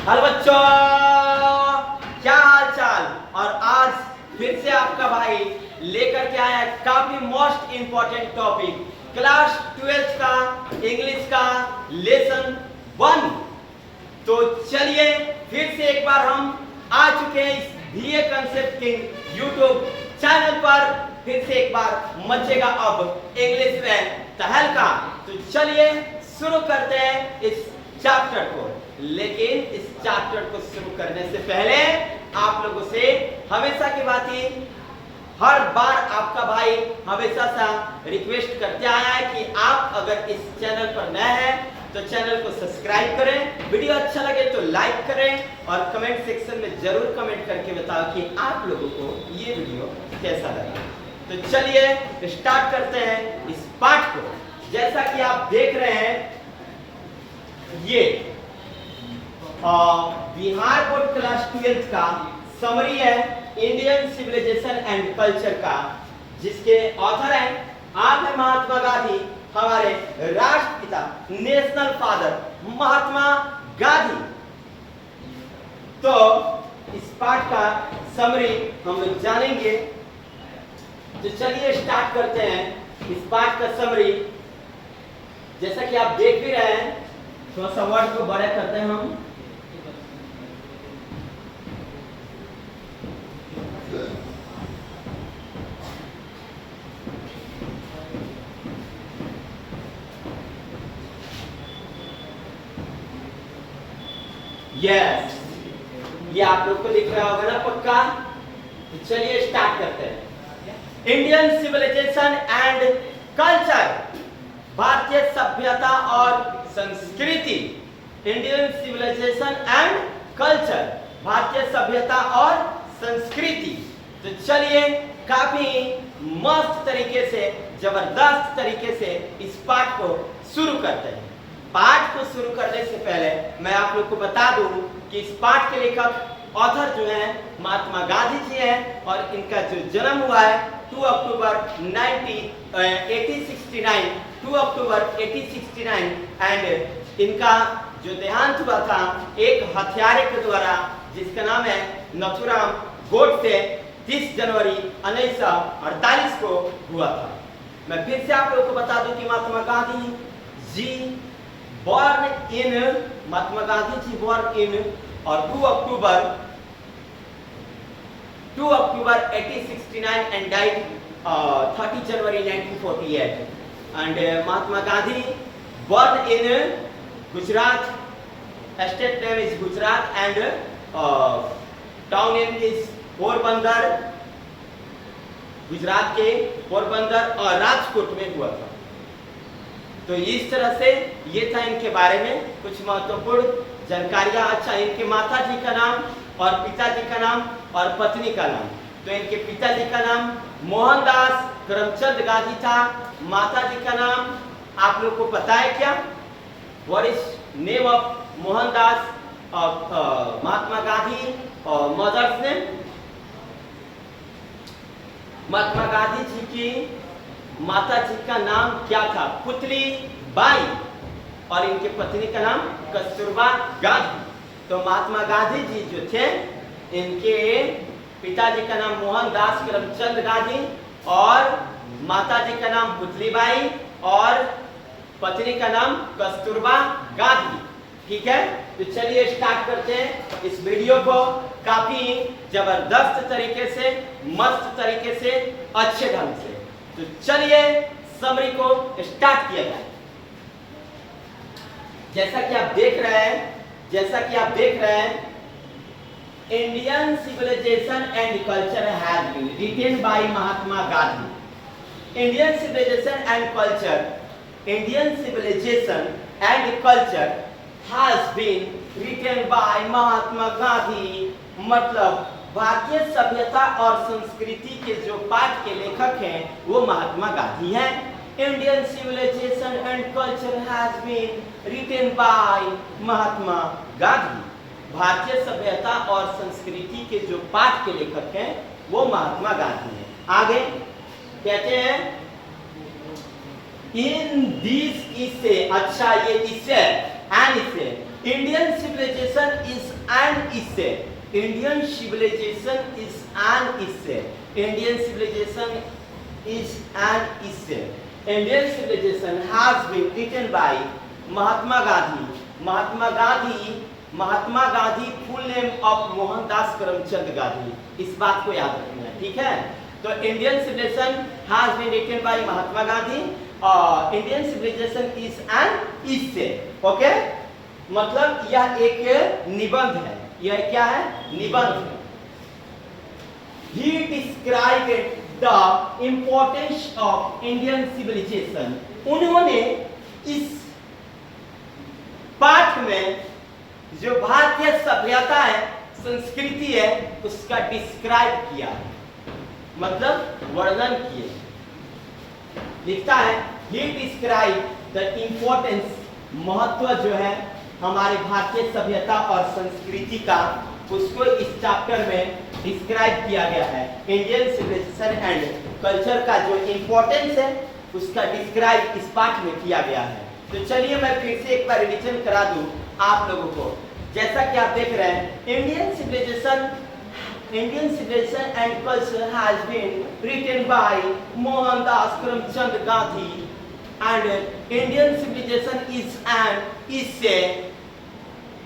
Hello बच्चों, क्या हाल चाल। और आज फिर से आपका भाई लेकर के आया काफी मोस्ट इंपॉर्टेंट टॉपिक, क्लास 12 का इंग्लिश का लेसन 1। तो चलिए फिर से एक बार हम आ चुके हैं इस BA concept king YouTube channel पर। फिर से एक बार मचेगा अब इंग्लिश में तहलका। तो चलिए शुरू करते हैं इस चैप्टर को। लेकिन इस चैप्टर को शुरू करने से पहले आप लोगों से हमेशा की बात ही, हर बार आपका भाई हमेशा सा रिक्वेस्ट करते आया है कि आप अगर इस चैनल पर नए हैं तो चैनल को सब्सक्राइब करें, वीडियो अच्छा लगे तो लाइक करें और कमेंट सेक्शन में जरूर कमेंट करके बताओ कि आप लोगों को ये वीडियो कैसा लगा। तो चलिए स्टार्ट करते हैं इस पाठ को। जैसा कि आप देख रहे हैं, ये बिहार बोर्ड क्लास 12 का समरी है इंडियन सिविलाइजेशन एंड कल्चर का, जिसके ऑथर हैं आप हैं महात्मा गांधी, हमारे राष्ट्रपिता नेशनल फादर महात्मा गांधी। तो इस पाठ का समरी हम लोग जानेंगे। तो चलिए स्टार्ट करते हैं इस पाठ का समरी। जैसा कि आप देख भी रहे हैं, थोड़ा सा वर्ड को बड़े करते हैं हम। यस, ये आप लोग को दिख रहा होगा ना पक्का। तो चलिए स्टार्ट करते हैं। इंडियन सिविलाइजेशन एंड कल्चर, भारतीय सभ्यता और संस्कृति। इंडियन सिविलाइजेशन एंड कल्चर, भारतीय सभ्यता और संस्कृति। तो चलिए काफी मस्त तरीके से, जबरदस्त तरीके से इस पाठ को शुरू करते हैं। पाठ को शुरू करने से पहले मैं आप लोग को बता दूं कि इस पाठ के लेखक ऑथर जो हैं महात्मा गांधी जी हैं और इनका जो जन्म हुआ है 2 अक्टूबर 1869, 2 अक्टूबर 1869 एंड इनका जो देहांत हुआ था एक हत्यारे के द्वारा, जिसका नाम है नथुराम गोडसे, 30 जनवरी 1948 को हुआ था। मैं फिर से आप लोगों को बता दूं कि महात्मा गांधी जी born in, Mahatma Gandhi ji born in और 2 अक्टूबर 1869 and died 30 January 1948. And Mahatma Gandhi born in Gujarat, state name is Gujarat and town name is Porbandar, Gujarat के पोरबंदर और राजकोट में हुआ था। तो इस तरह से ये था इनके बारे में कुछ महत्वपूर्ण जानकारियां। अच्छा, इनके माता जी का नाम और पिताजी का नाम और पत्नी का नाम। तो इनके पिताजी का नाम मोहनदास करमचंद गांधी था। माता जी का नाम आप लोग को पता है क्या? What is name of Mohandas Mahatma Gandhi और मदर्स नेम? महात्मा गांधी जी की माता जी का नाम क्या था? पुतली बाई। और इनके पत्नी का नाम कस्तूरबा गांधी। तो महात्मा गांधी जी जो थे, इनके पिताजी का नाम मोहनदास करमचंद गांधी और माता जी का नाम पुतली बाई और पत्नी का नाम कस्तूरबा गांधी। ठीक है, तो चलिए स्टार्ट करते हैं इस वीडियो को काफी जबरदस्त तरीके से, मस्त तरीके से, अच्छे ढंग से। तो चलिए समरी को स्टार्ट किया जाए। जैसा कि आप देख रहे हैं, Indian civilisation and culture has been written by Mahatma Gandhi. Indian civilisation and culture, Indian civilisation and culture has been written by Mahatma Gandhi. मतलब भारतीय सभ्यता और संस्कृति के जो पाठ के लेखक हैं वो महात्मा गांधी हैं। Indian civilisation and culture has been written by Mahatma Gandhi. भारतीय सभ्यता और संस्कृति के जो पाठ के लेखक हैं वो महात्मा गांधी हैं। आगे कहते हैं इन दिस इसे, अच्छा ये इसे एन इसे Indian civilization is an essay. Indian civilization is an essay. Indian civilization is an essay. Indian civilization has been written by Mahatma Gandhi. Mahatma Gandhi full name of Mohandas Karamchand Gandhi. इस बात को याद रखना है, ठीक है। तो Indian civilisation has been written by Mahatma Gandhi और Indian civilisation is an essay। Okay, मतलब यह एक निबंध है। यह क्या है? निबंध है। He described the importance of Indian civilization। उन्होंने इस पाठ में जो भारतीय सभ्यता है, संस्कृति है, उसका डिस्क्राइब किया, मतलब वर्णन किए। लिखता है he described the importance, महत्व जो है हमारे भारतीय सभ्यता और संस्कृति का, उसको इस चैप्टर में डिस्क्राइब किया गया है। इंडियन सिविलाइजेशन एंड कल्चर का जो इंपॉर्टेंस है उसका डिस्क्राइब इस पाठ में किया गया है। तो चलिए मैं फिर से एक बार रिविजन करा दूं आप लोगों को। जैसा कि आप देख रहे हैं, Indian civilisation and culture has been written by Mohandas Karamchand Gandhi and Indian civilisation is an essay।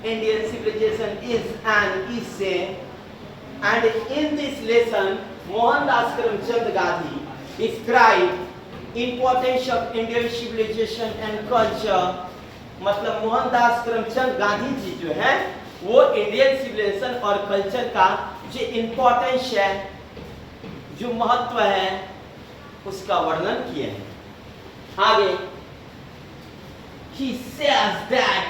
Indian civilization is an essay, and in this lesson Mohandas Karamchand Gandhi described importance of Indian civilization and culture। मतलब मोहनदास करमचंद गांधी जी जो है वो Indian civilisation और culture का जो importance है, जो महत्व है, उसका वर्णन किए हैं। आगे he says that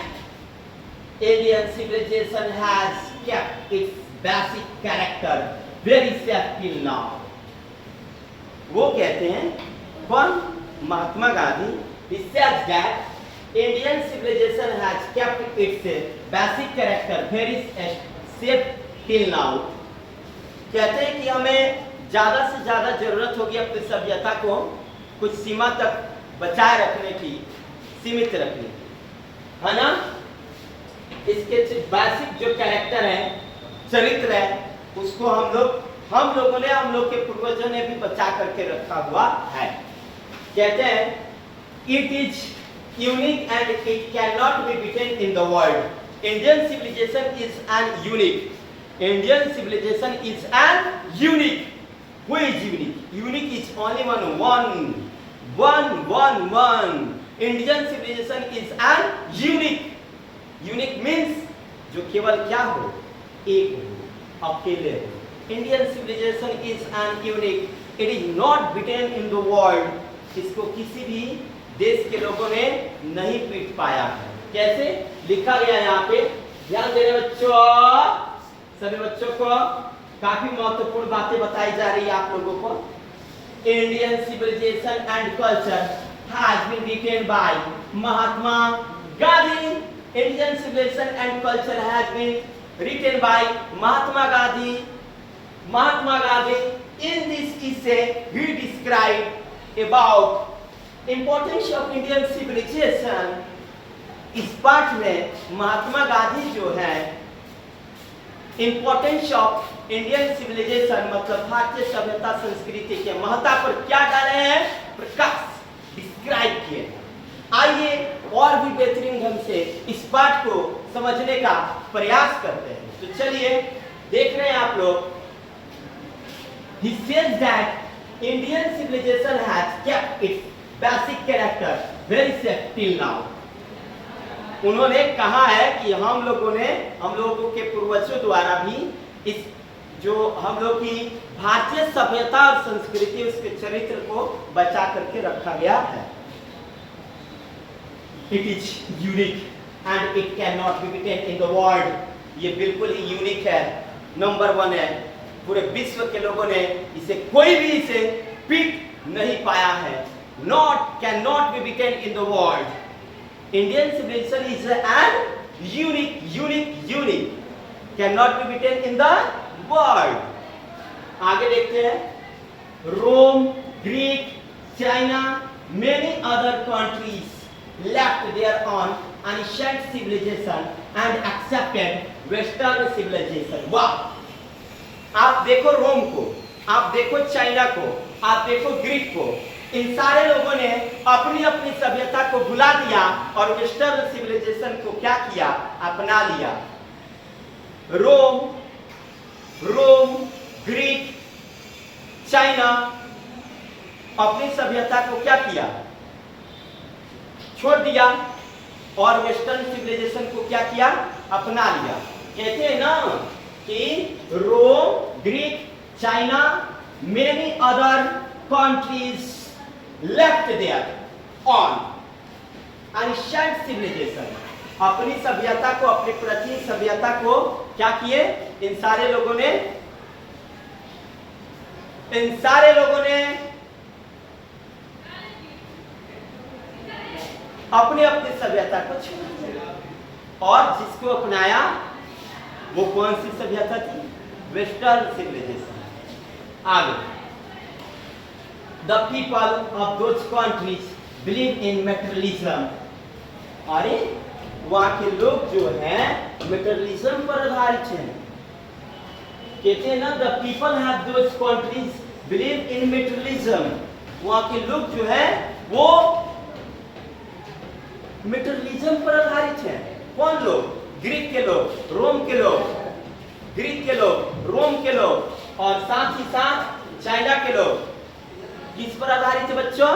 Indian civilization has kept its basic character very safe till now। वो कहते हैं, कौन? Mahatma Gandhi. He says that Indian civilization has kept its basic character very safe till now। कहते हैं कि हमें ज्यादा से ज्यादा जरूरत होगी अपनी सभ्यता को कुछ सीमा तक बचाए रखने की, सीमित रखने की, है ना। इसके बेसिक जो कैरेक्टर है, चरित्र है, उसको हम लोगों ने, हम लोग के पूर्वजों ने भी बचा करके रखा हुआ है। कहते हैं it is unique and it can not be beaten in the world. Indian civilisation is an unique. Indian civilisation is an unique. Who is unique? Unique is only one. Indian civilisation is an unique. Unique means जो केवल क्या हो? एक हो, अकेले हो। Indian civilisation is an unique, it is not beaten in the world. इसको किसी भी देश के लोगों ने नहीं पीट पाया है। कैसे लिखा गया यहाँ पे? ध्यान देने बच्चों, सभी बच्चों को काफी महत्वपूर्ण बातें बताई जा रही है आप लोगों को। Indian civilisation and culture has been written by Mahatma Gandhi. Indian civilization and culture has been written by Mahatma Gandhi. Mahatma Gandhi, in this essay, he described about importance of Indian civilization। इस पाठ में महात्मा गांधी जो है इंपॉर्टेंस ऑफ इंडियन सिविलाइजेशन, मतलब भारतीय सभ्यता संस्कृति के महत्व पर क्या डाले हैं? प्रकाश, डिस्क्राइब किए। आइए और भी बेहतरीन ढंग से इस पाठ को समझने का प्रयास करते हैं। तो चलिए देख रहे हैं आप लोग। He says that Indian civilization has kept its basic character very safe till now। उन्होंने कहा है कि हम लोगों के पूर्वजों द्वारा भी इस जो हम लोग की भारतीय सभ्यता और संस्कृति, उसके चरित्र को बचा करके रखा गया है। It is unique and it cannot be beaten in the world। ये बिल्कुल ही यूनिक है, नंबर 1 है। पूरे विश्व के लोगों ने कोई भी इसे पीट नहीं पाया है। Can not B beaten in the world। Indian civilization is an unique cannot be beaten in the world। आगे देखते हैं। Rome, Greek, China, many other countries left their own ancient civilization and accepted western civilization. वाह, आप देखो रोम को, आप देखो China को, आप देखो ग्रीक को, इन सारे लोगों ने अपनी अपनी सभ्यता को भुला दिया और वेस्टर्न सिविलाइजेशन को क्या किया, अपना लिया। रोम, ग्रीक, चाइना अपनी सभ्यता को क्या किया, छोड़ दिया और वेस्टर्न सिविलाइजेशन को क्या किया, अपना लिया। कहते हैं ना कि Rome, Greek, China, many other countries left their on ancient civilisation, अपनी सभ्यता को, अपनी प्राचीन सभ्यता को क्या किए, इन सारे लोगों ने अपनी अपनी सभ्यता को छोड़ दिया और जिसको अपनाया वो कौन सी सभ्यता थी, वेस्टर्न सिविलाइजेशन। आगे, the people of those countries believe in materialism. अरे वहां के लोग जो हैं मेटेरियलिज्म पर आधारित हैं। कहते हैं ना, the people have those countries believe in materialism. वहां के लोग जो है वो मेटेरियलिज्म पर आधारित हैं। कौन लोग? ग्रीक के लोग, रोम के लोग, ग्रीक के लोग, रोम के लोग और साथ ही साथ चाइना के लोग। किस पर आधारित है बच्चों?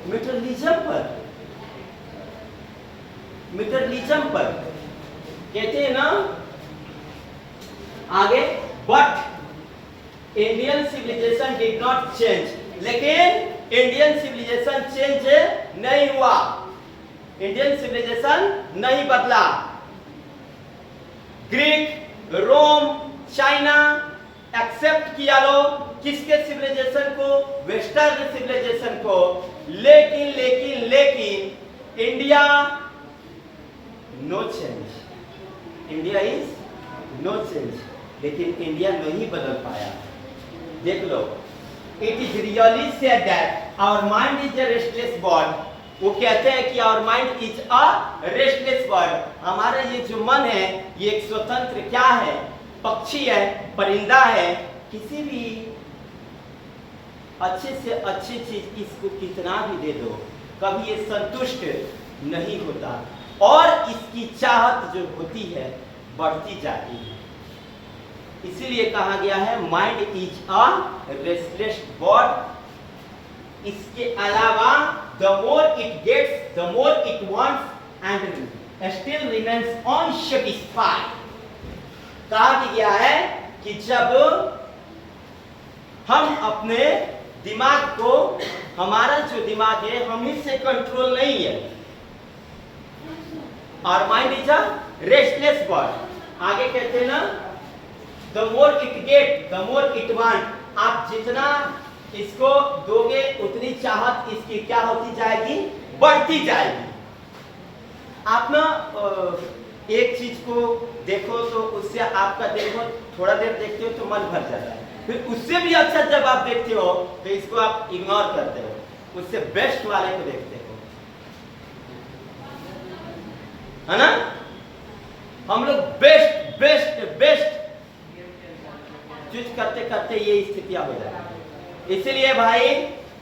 मेटेरियलिज्म पर, मेटेरियलिज्म पर। कहते हैं ना आगे, but Indian civilization did not change. लेकिन इंडियन सिविलाइजेशन चेंज नहीं हुआ, इंडियन सिविलाइजेशन नहीं बदला। ग्रीक, रोम, चाइना एक्सेप्ट किया लो किसके सिविलाइजेशन को? वेस्टर्न सिविलाइजेशन को। लेकिन लेकिन लेकिन India no change, India is no change. लेकिन इंडिया नहीं बदल पाया। देख लो, it is really said that our mind is a restless bird. वो कहते हैं कि our mind is a restless bird. हमारा ये जो मन है ये एक स्वतंत्र क्या है? पक्षी है, परिंदा है। किसी भी अच्छे से अच्छी चीज इसको कितना भी दे दो, कभी ये संतुष्ट नहीं होता और इसकी चाहत जो होती है बढ़ती जाती है। इसीलिए कहा गया है mind is a restless bird. इसके अलावा the more it gets the more it wants and still remains unsatisfied. कहा गया है कि जब हम अपने दिमाग को, हमारा जो दिमाग है हम इससे कंट्रोल नहीं है, और mind is a restless bird. आगे कहते हैं ना, the more it get the more it want. आप जितना इसको दोगे उतनी चाहत इसकी क्या होती जाएगी? बढ़ती जाएगी। आप ना एक चीज को देखो तो उससे आपका देखो, थोड़ा देर देखते हो तो मन भर जाता है, फिर उससे भी अच्छा जब आप देखते हो तो इसको आप इग्नोर करते हो, उससे बेस्ट वाले को देखते हो, है ना? हम लोग बेस्ट बेस्ट बेस्ट चीज करते करते ये स्थितियां हो जाती। इसलिए भाई,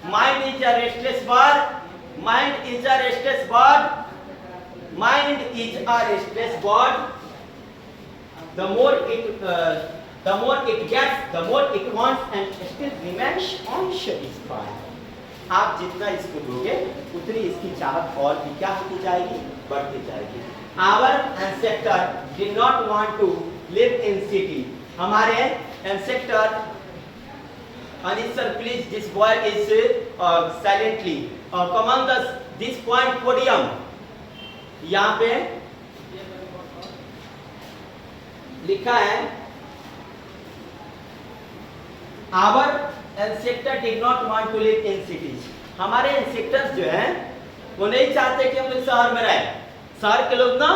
mind is a restless bird, mind is a restless bird, mind is a restless bird. The more it gets, the more it wants and still remains unsatisfied. आप जितना इसको दोगे उतनी इसकी चाहत और भी क्या होती जाएगी? बढ़ती जाएगी। Our ancestor did not want to live in city. हमारे ancestor, Anish sir, please, this boy is silently come on this point podium. यहाँ पे लिखा है, Our ancestors did not want to live in cities. हमारे ancestors जो हैं वो नहीं चाहते कि हम लोग शहर में रहे। शहर के लोग ना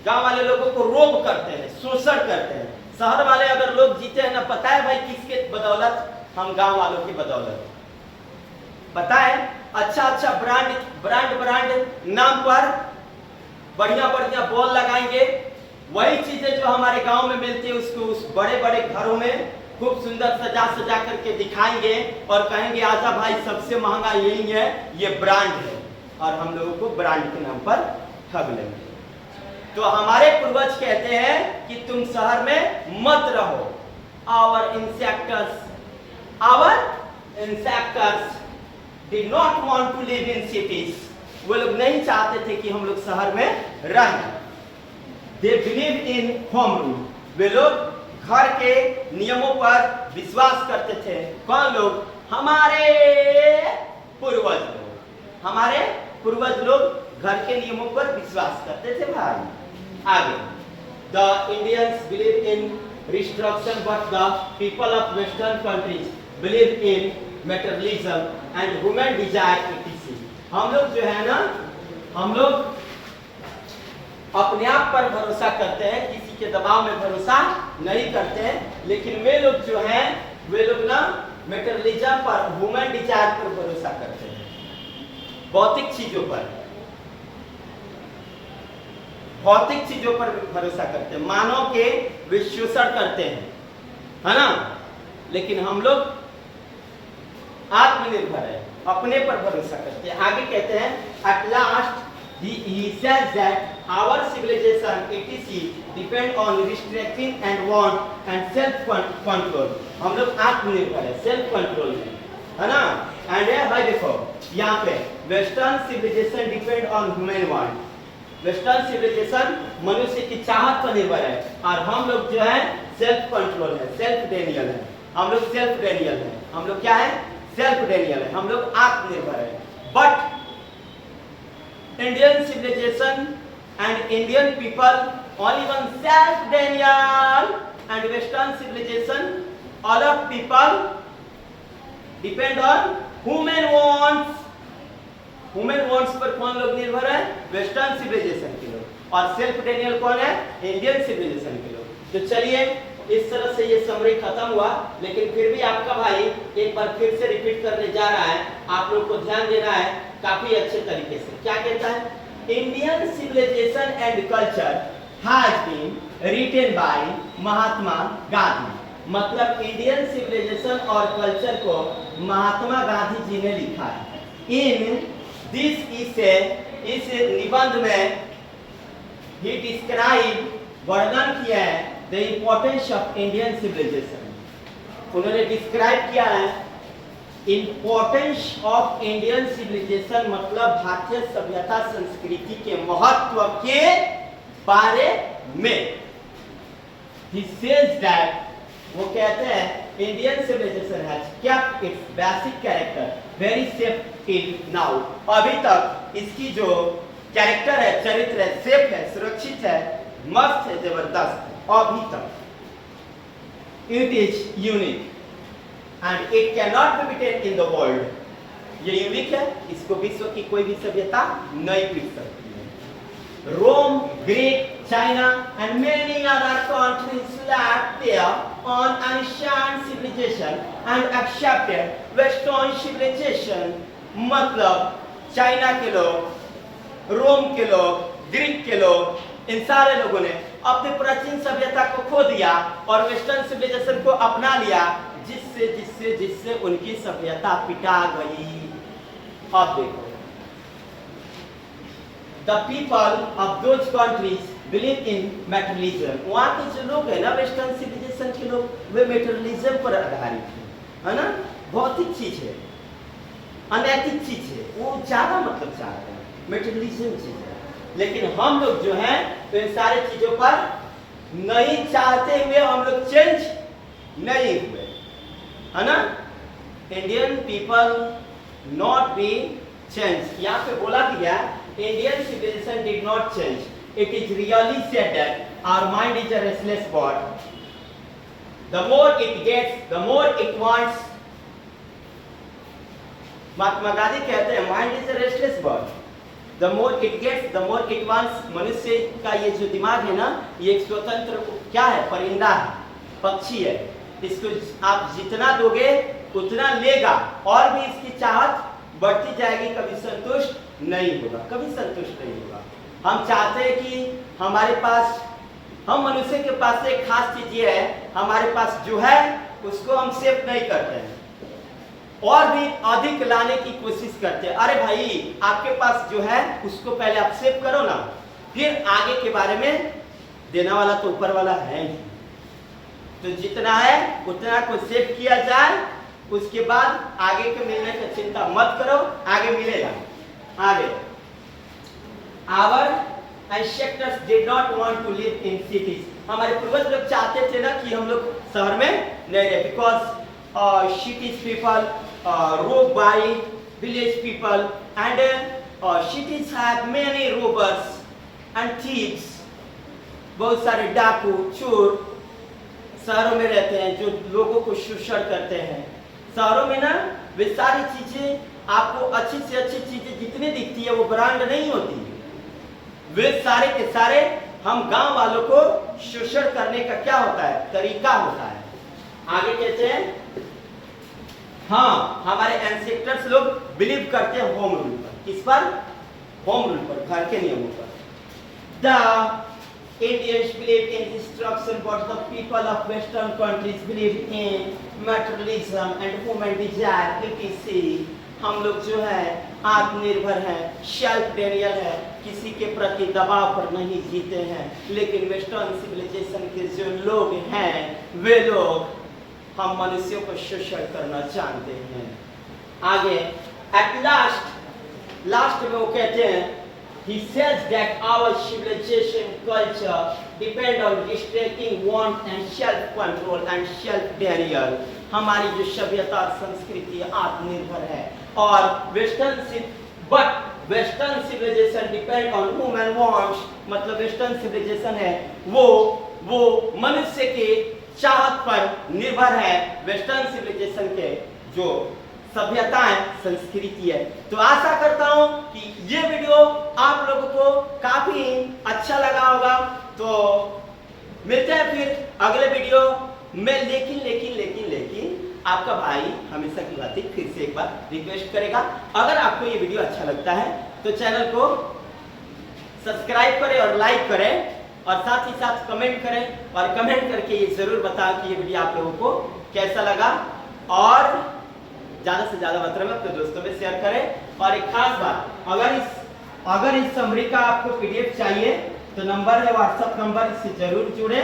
गांव वाले लोगों को रोब करते हैं, शोषण करते हैं। शहर वाले अगर लोग जीते हैं ना, पता है भाई किसके बदौलत? हम गांव वालों की बदौलत। पता है, अच्छा अच्छा ब्रांड नाम पर बढ़िया बढ़िया बॉल लगाएंगे। वही चीजें जो हमारे गांव में मिलती है उसको उस बड़े बड़े घरों में खूब सुंदर सजा करके दिखाएंगे और कहेंगे आजा भाई सबसे महंगा यही है, ये ब्रांड है, और हम लोगों को ब्रांड के नाम पर ठग लेंगे। तो हमारे पूर्वज कहते हैं कि तुम शहर में मत रहो। Our ancestors did not want to live in cities. वो लोग नहीं चाहते थे कि हम लोग शहर में रहें। They believe in home rule. वे लोग घर के नियमों पर विश्वास करते थे। कौन लोग? हमारे पूर्वज लोग। हमारे पूर्वज लोग घर के नियमों पर विश्वास करते थे भाई। आगे, The Indians believe in restriction, but the people of Western countries believe in materialism and women desire etc. हम लोग जो है ना, हम लोग अपने आप पर भरोसा करते हैं, किसी के दबाव में भरोसा नहीं करते हैं। लेकिन वे लोग जो हैं, वे लोग ना मेटेरियलिज्म पर, वुमेन डिजायर पर भरोसा करते हैं, भौतिक चीजों पर, भौतिक चीजों पर भरोसा करते हैं, मानव के विश्लेषण करते हैं, है ना। लेकिन हम लोग आत्मनिर्भर है, अपने पर भरोसा करते हैं। आगे कहते हैं, at last he says that our civilization etc depend on restricting and want and self control. हम लोग आत्मनिर्भर है, सेल्फ कंट्रोल है ना। एंड भाई देखो यहाँ पे western civilization depend on human want. Western civilization मनुष्य की चाहत पर निर्भर है, और हम लोग जो है सेल्फ कंट्रोल है, सेल्फ डेनियल है। हम लोग सेल्फ डेनियल है, हम लोग क्या है? सेल्फ डेनियल है, हम लोग आत्मनिर्भर है। But Indian civilisation and Indian people only one self denial, and western civilization all of people depend on human wants. Human wants पर कौन लोग निर्भर है? वेस्टर्न सिविलाइजेशन के लोग। और सेल्फ डेनियल कौन है? इंडियन सिविलाइजेशन के लोग। तो चलिए इस तरह से ये समरी खत्म हुआ, लेकिन फिर भी आपका भाई एक बार फिर से रिपीट करने जा रहा है, आप लोग को ध्यान देना है काफी अच्छे तरीके से। क्या कहता है? Indian civilisation and culture has been written by Mahatma Gandhi. मतलब इंडियन सिविलाइजेशन और कल्चर को महात्मा गांधी जी ने लिखा है। इन दिस इस निबंध में ही डिस्क्राइब, वर्णन किया है The importance of Indian civilization. उन्होंने डिस्क्राइब किया है इम्पोर्टेंस ऑफ इंडियन सिविलाइजेशन, मतलब भारतीय सभ्यता संस्कृति के महत्व के बारे में। He says that, वो कहते हैं Indian civilisation has kept its basic character very safe till now. अभी तक इसकी जो कैरेक्टर है, चरित्र है, सेफ है, सुरक्षित है, मस्त है, जबरदस्त है। अभी तक it is unique and it can not B beaten in the world. ये यूनिक है, इसको विश्व की कोई भी सभ्यता नहीं पीट सकती है। Rome, Greek, China and many other countries lapped their on ancient civilisation and accepted western civilisation. मतलब चाइना के लोग, रोम के लोग, ग्रीक के लोग, इन सारे लोगों ने अपने प्राचीन सभ्यता को खो दिया और वेस्टर्न सिविलाइजेशन को अपना लिया, जिससे जिससे जिससे उनकी सभ्यता पिटा गई। अब देखो, the people of those countries believe in materialism. वहां के जो लोग है ना, वेस्टर्न सिविलाइजेशन के लोग, वे मेटेरियलिज्म पर आधारित है ना। भौतिक चीज है, अनैतिक चीज है, वो ज्यादा मतलब चाहते हैं, मेटेरियलिज्म चीज है। लेकिन हम लोग जो हैं तो इन सारी चीजों पर नहीं चाहते हुए हम लोग चेंज नहीं हुए, है ना। Indian people not be change. यहाँ पे बोला गया Indian civilization did not change, it is really said that our mind is a restless bird, the more it gets the more it wants. Mahatma Gandhi कहते हैं mind is a restless bird, the more it gets the more it wants. मनुष्य का ये जो दिमाग है ना, ये एक स्वतंत्र क्या है? परिंदा है, पक्षी है। इसको आप जितना दोगे उतना लेगा, और भी इसकी चाहत बढ़ती जाएगी, कभी संतुष्ट नहीं होगा, कभी संतुष्ट नहीं होगा। हम चाहते हैं कि हमारे पास, हम मनुष्य के पास एक खास चीज ये है, हमारे पास जो है उसको हम सेव नहीं करते हैं और भी अधिक लाने की कोशिश करते हैं। अरे भाई, आपके पास जो है उसको पहले आप सेव करो ना, फिर आगे के बारे में देना वाला तो ऊपर वाला है ही। तो जितना है उतना को सेव किया जाए, उसके बाद आगे के मिलने की चिंता मत करो, आगे मिलेगा। आगे, our ancestors did not want to live in cities. हमारे पूर्वज लोग चाहते थे ना कि हम लोग शहर में नहीं रहे, because cities people robbed by village people and cities have many robbers and thieves. बहुत सारे डाकू चोर शहरों में रहते हैं जो लोगों को शोषण करते हैं। शहरों में ना वे सारी चीजें आपको अच्छी से अच्छी चीजें जितनी दिखती है वो ब्रांड नहीं होती, वे सारे के सारे हम गांव वालों को शोषण करने का क्या होता है, तरीका होता है। आगे कहते हैं, हाँ, हमारे एंसेस्टर्स लोग बिलीव करते हैं होम रूल पर। किस पर? होम रूल पर, घर के नियमों पर। The Indians believe in destruction, but the people of Western countries believe in materialism and human desire, etc. हम लोग जो है आत्मनिर्भर हैं, सेल्फ डिनियल है, किसी के प्रति दबाव पर नहीं जीते हैं। लेकिन वेस्टर्न सिविलाइजेशन के जो लोग हैं वे लोग हम मनुष्यों को शोषण करना जानते हैं। आगे, एट लास्ट में वो कहते हैं, he says that our civilization culture depend on restraining want and self control and self denial. हमारी जो सभ्यता और संस्कृति आत्मनिर्भर है और western civilization depend on human wants, मतलब वेस्टर्न सिविलाइजेशन है वो मनुष्य के चाहत पर निर्भर है। वेस्टर्न सिविलाइजेशन के जो सभ्यता है, संस्कृति है। तो आशा करता हूं कि ये वीडियो आप लोगों को काफी अच्छा लगा होगा। तो मिलते हैं फिर अगले वीडियो में। लेकिन आपका भाई हमेशा की बात फिर से एक बार रिक्वेस्ट करेगा, अगर आपको ये वीडियो अच्छा लगता है तो चैनल को सब्सक्राइब करें और लाइक करें और साथ ही साथ कमेंट करें और कमेंट करके ये जरूर बताओ कि ये वीडियो आप लोगों को कैसा लगा और ज्यादा से ज्यादा मात्रा में अपने दोस्तों में शेयर करें। और एक खास बात, अगर इस समरी का आपको पीडीएफ चाहिए तो नंबर है व्हाट्सएप नंबर, इससे जरूर जुड़े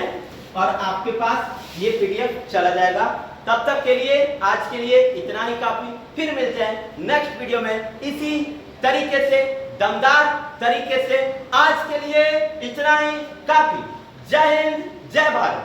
और आपके पास ये पीडीएफ चला जाएगा। तब तक के लिए आज के लिए इतना ही काफी। फिर मिलते हैं नेक्स्ट वीडियो में इसी तरीके से, दमदार तरीके से। आज के लिए इतना ही काफी। जय हिंद, जय भारत।